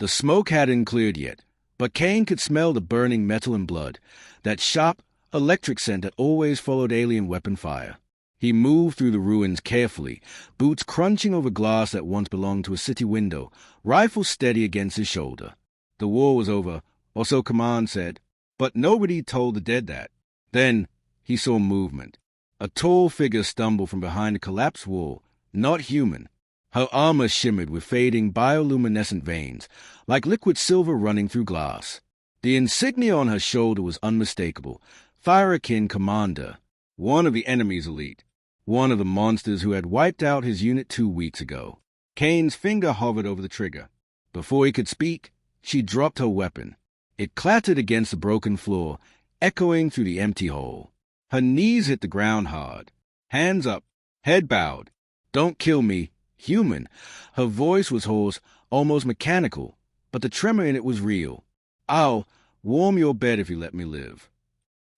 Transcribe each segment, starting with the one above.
The smoke hadn't cleared yet, but Kane could smell the burning metal and blood, that sharp, electric scent that always followed alien weapon fire. He moved through the ruins carefully, boots crunching over glass that once belonged to a city window, rifle steady against his shoulder. The war was over, or so Command said, but nobody told the dead that. Then he saw movement. A tall figure stumbled from behind a collapsed wall, not human. Her armor shimmered with fading bioluminescent veins, like liquid silver running through glass. The insignia on her shoulder was unmistakable. Fire-akin Commander, one of the enemy's elite, one of the monsters who had wiped out his unit 2 weeks ago. Kane's finger hovered over the trigger. Before he could speak, she dropped her weapon. It clattered against the broken floor, echoing through the empty hole. Her knees hit the ground hard. Hands up, head bowed. Don't kill me, human. Her voice was hoarse, almost mechanical, but the tremor in it was real. I'll warm your bed if you let me live.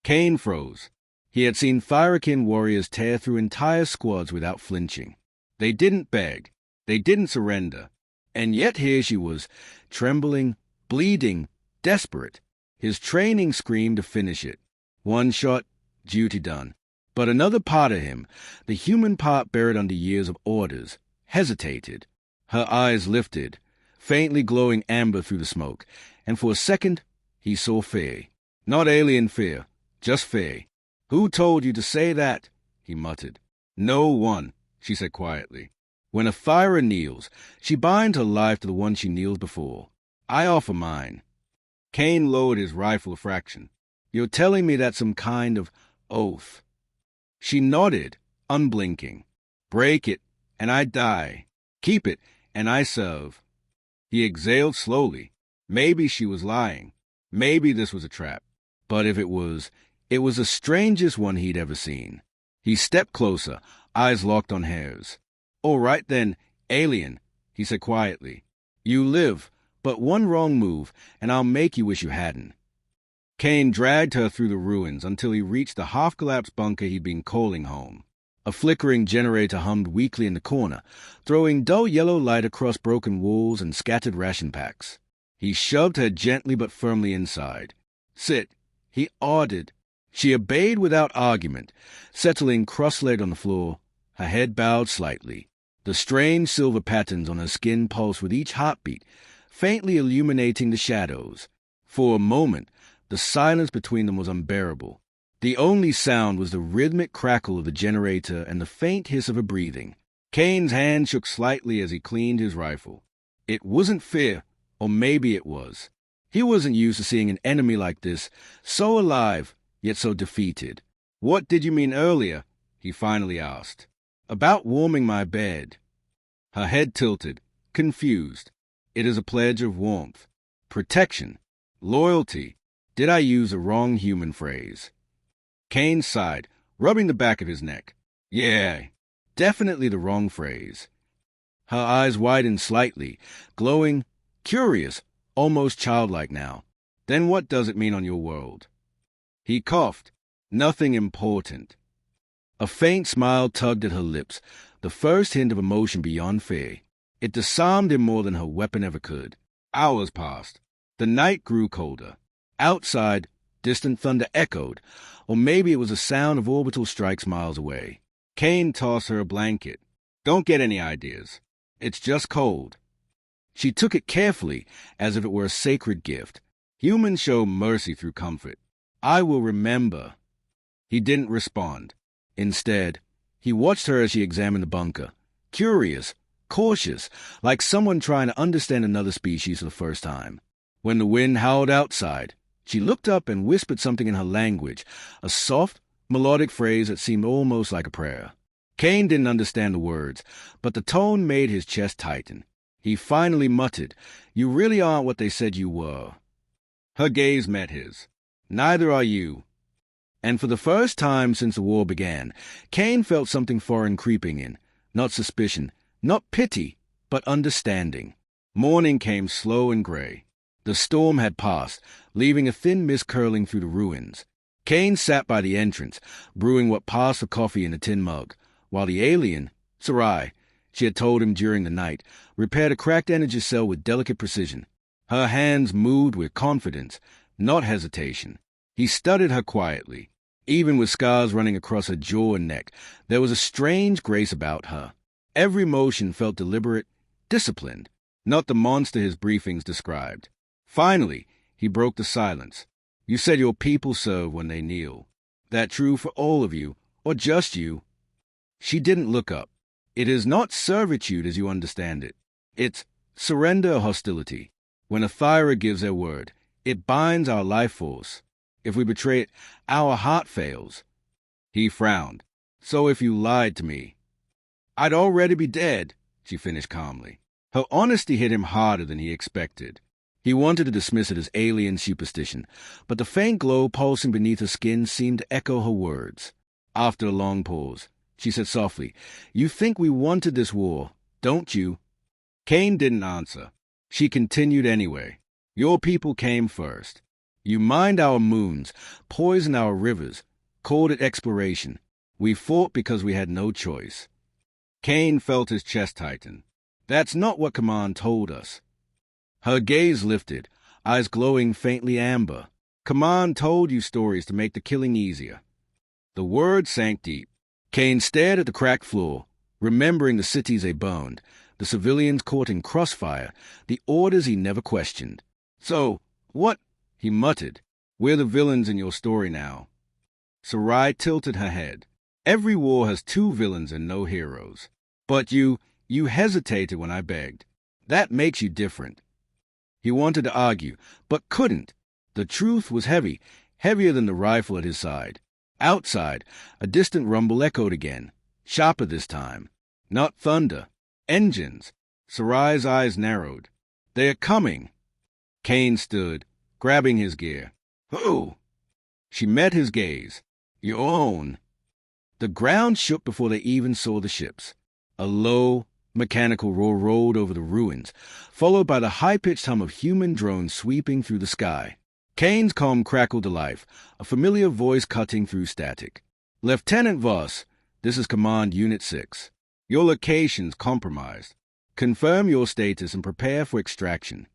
Kane froze. He had seen fire-akin warriors tear through entire squads without flinching. They didn't beg. They didn't surrender. And yet here she was, trembling, bleeding, desperate. His training screamed to finish it. One shot, duty done. But another part of him, the human part buried under years of orders, hesitated. Her eyes lifted, faintly glowing amber through the smoke, and for a second he saw fear. Not alien fear, just fear. Who told you to say that? He muttered. No one, she said quietly. When a firer kneels, she binds her life to the one she kneels before. I offer mine. Kane lowered his rifle a fraction. You're telling me that's some kind of oath. She nodded, unblinking. Break it, and I die. Keep it, and I serve. He exhaled slowly. Maybe she was lying. Maybe this was a trap. But if it was the strangest one he'd ever seen. He stepped closer, eyes locked on hers. All right then, alien, he said quietly. You live, but one wrong move, and I'll make you wish you hadn't. Kane dragged her through the ruins until he reached the half-collapsed bunker he'd been calling home. A flickering generator hummed weakly in the corner, throwing dull yellow light across broken walls and scattered ration packs. He shoved her gently but firmly inside. Sit, he ordered. She obeyed without argument, settling cross-legged on the floor, her head bowed slightly. The strange silver patterns on her skin pulsed with each heartbeat, faintly illuminating the shadows. For a moment, the silence between them was unbearable. The only sound was the rhythmic crackle of the generator and the faint hiss of her breathing. Kane's hand shook slightly as he cleaned his rifle. It wasn't fear, or maybe it was. He wasn't used to seeing an enemy like this, so alive, yet so defeated. What did you mean earlier? He finally asked. About warming my bed. Her head tilted, confused. It is a pledge of warmth, protection, loyalty. Did I use a wrong human phrase? Kane sighed, rubbing the back of his neck. Yeah, definitely the wrong phrase. Her eyes widened slightly, glowing, curious, almost childlike now. Then what does it mean on your world? He coughed. Nothing important. A faint smile tugged at her lips, the first hint of emotion beyond fear. It disarmed him more than her weapon ever could. Hours passed. The night grew colder. Outside, distant thunder echoed, or maybe it was a sound of orbital strikes miles away. Kane tossed her a blanket. Don't get any ideas. It's just cold. She took it carefully, as if it were a sacred gift. Humans show mercy through comfort. I will remember. He didn't respond. Instead, he watched her as she examined the bunker, curious, cautious, like someone trying to understand another species for the first time. When the wind howled outside, she looked up and whispered something in her language, a soft, melodic phrase that seemed almost like a prayer. Kane didn't understand the words, but the tone made his chest tighten. He finally muttered, You really aren't what they said you were. Her gaze met his. Neither are you. And for the first time since the war began, Kane felt something foreign creeping in. Not suspicion, not pity, but understanding. Morning came slow and gray. The storm had passed, leaving a thin mist curling through the ruins. Kane sat by the entrance, brewing what passed for coffee in a tin mug, while the alien, Sarai, she had told him during the night, repaired a cracked energy cell with delicate precision. Her hands moved with confidence, not hesitation. He studied her quietly. Even with scars running across her jaw and neck, there was a strange grace about her. Every motion felt deliberate, disciplined, not the monster his briefings described. Finally, he broke the silence. You said your people serve when they kneel. That true for all of you, or just you? She didn't look up. It is not servitude as you understand it. It's surrender or hostility. When a Thyra gives their word, it binds our life force. If we betray it, our heart fails. He frowned. So if you lied to me, I'd already be dead, she finished calmly. Her honesty hit him harder than he expected. He wanted to dismiss it as alien superstition, but the faint glow pulsing beneath her skin seemed to echo her words. After a long pause, she said softly, You think we wanted this war, don't you? Cain didn't answer. She continued anyway. Your people came first. You mined our moons, poisoned our rivers, called it exploration. We fought because we had no choice. Cain felt his chest tighten. That's not what Command told us. Her gaze lifted, eyes glowing faintly amber. Command told you stories to make the killing easier. The words sank deep. Cain stared at the cracked floor, remembering the cities they burned, the civilians caught in crossfire, the orders he never questioned. So, what? He muttered. We're the villains in your story now. Sarai tilted her head. Every war has two villains and no heroes. But you hesitated when I begged. That makes you different. He wanted to argue, but couldn't. The truth was heavy, heavier than the rifle at his side. Outside, a distant rumble echoed again, sharper this time. Not thunder. Engines. Sarai's eyes narrowed. They are coming. Cain stood, grabbing his gear. Who? She met his gaze. Your own. The ground shook before they even saw the ships. A low, mechanical roar rolled over the ruins, followed by the high-pitched hum of human drones sweeping through the sky. Cain's calm crackled to life, a familiar voice cutting through static. Lieutenant Voss, this is Command Unit 6. Your location's compromised. Confirm your status and prepare for extraction.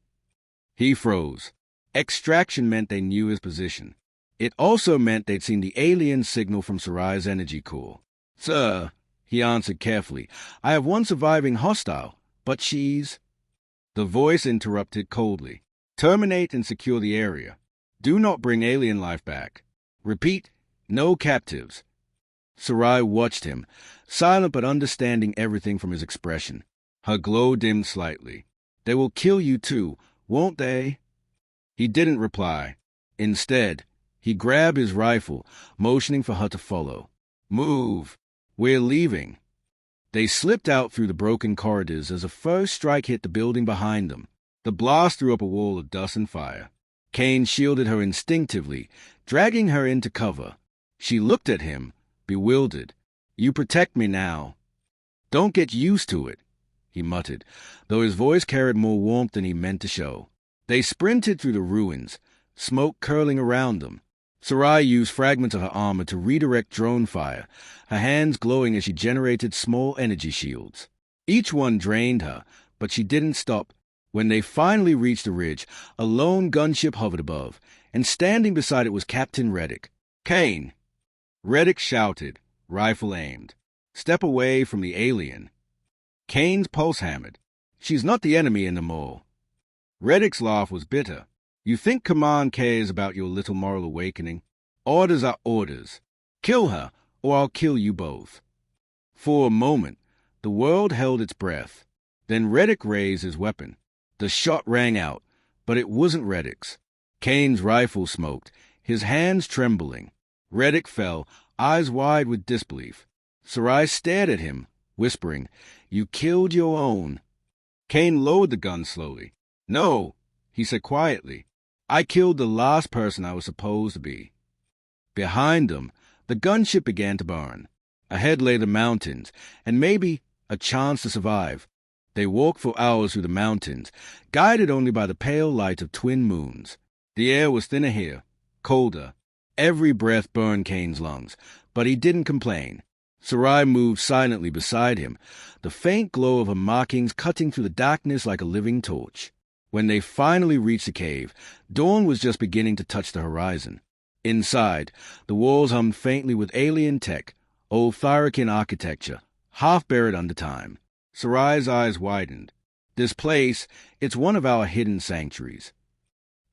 He froze. Extraction meant they knew his position. It also meant they'd seen the alien signal from Sarai's energy core. Sir, he answered carefully, I have one surviving hostile, but she's... The voice interrupted coldly. Terminate and secure the area. Do not bring alien life back. Repeat, no captives. Sarai watched him, silent but understanding everything from his expression. Her glow dimmed slightly. They will kill you too, won't they? He didn't reply. Instead, he grabbed his rifle, motioning for her to follow. Move. We're leaving. They slipped out through the broken corridors as a first strike hit the building behind them. The blast threw up a wall of dust and fire. Cain shielded her instinctively, dragging her into cover. She looked at him, bewildered. You protect me now. Don't get used to it, he muttered, though his voice carried more warmth than he meant to show. They sprinted through the ruins, smoke curling around them. Sarai used fragments of her armor to redirect drone fire, her hands glowing as she generated small energy shields. Each one drained her, but she didn't stop. When they finally reached the ridge, a lone gunship hovered above, and standing beside it was Captain Reddick. Cain! Reddick shouted, rifle aimed. Step away from the alien. Cain's pulse hammered. She's not the enemy anymore. Reddick's laugh was bitter. You think Command cares about your little moral awakening? Orders are orders. Kill her, or I'll kill you both. For a moment, the world held its breath. Then Reddick raised his weapon. The shot rang out, but it wasn't Reddick's. Cain's rifle smoked, his hands trembling. Reddick fell, eyes wide with disbelief. Sarai stared at him, whispering, You killed your own. Cain lowered the gun slowly. No, he said quietly. I killed the last person I was supposed to be. Behind them, the gunship began to burn. Ahead lay the mountains, and maybe a chance to survive. They walked for hours through the mountains, guided only by the pale light of twin moons. The air was thinner here, colder. Every breath burned Cain's lungs, but he didn't complain. Sarai moved silently beside him, the faint glow of her markings cutting through the darkness like a living torch. When they finally reached the cave, dawn was just beginning to touch the horizon. Inside, the walls hummed faintly with alien tech, old Thyrakin architecture, half buried under time. Sarai's eyes widened. This place, it's one of our hidden sanctuaries.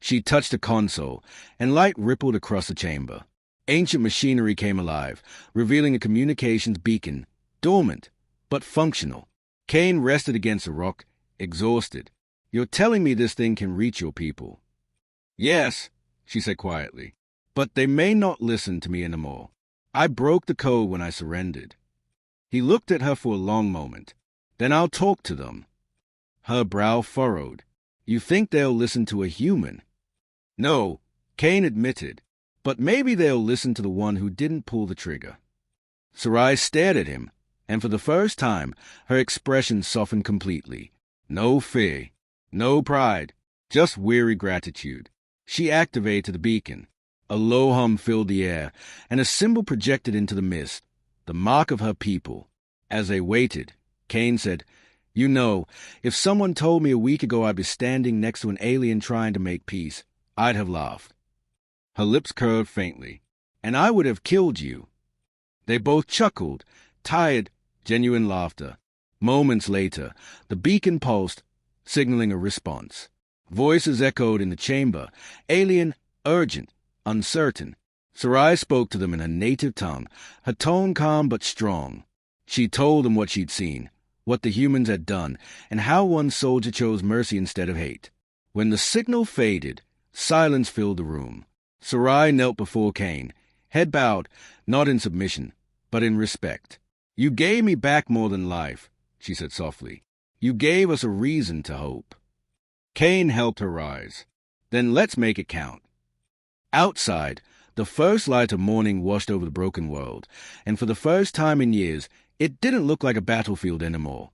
She touched a console, and light rippled across the chamber. Ancient machinery came alive, revealing a communications beacon, dormant, but functional. Kane rested against a rock, exhausted. "You're telling me this thing can reach your people?" "Yes," she said quietly, "but they may not listen to me anymore. I broke the code when I surrendered." He looked at her for a long moment. "Then I'll talk to them." Her brow furrowed. "You think they'll listen to a human?" "No," Kane admitted, "but maybe they'll listen to the one who didn't pull the trigger." Sarai stared at him, and for the first time, her expression softened completely. No fear, no pride, just weary gratitude. She activated the beacon. A low hum filled the air, and a symbol projected into the mist, the mark of her people. As they waited, Kane said, "You know, if someone told me a week ago I'd be standing next to an alien trying to make peace, I'd have laughed." Her lips curved faintly. "And I would have killed you." They both chuckled, tired, genuine laughter. Moments later, the beacon pulsed, signaling a response. Voices echoed in the chamber, alien, urgent, uncertain. Sarai spoke to them in her native tongue, her tone calm but strong. She told them what she'd seen, what the humans had done, and how one soldier chose mercy instead of hate. When the signal faded, silence filled the room. Sarai knelt before Kane, head bowed, not in submission, but in respect. "You gave me back more than life," she said softly. "You gave us a reason to hope." Kane helped her rise. "Then let's make it count." Outside, the first light of morning washed over the broken world, and for the first time in years, it didn't look like a battlefield anymore.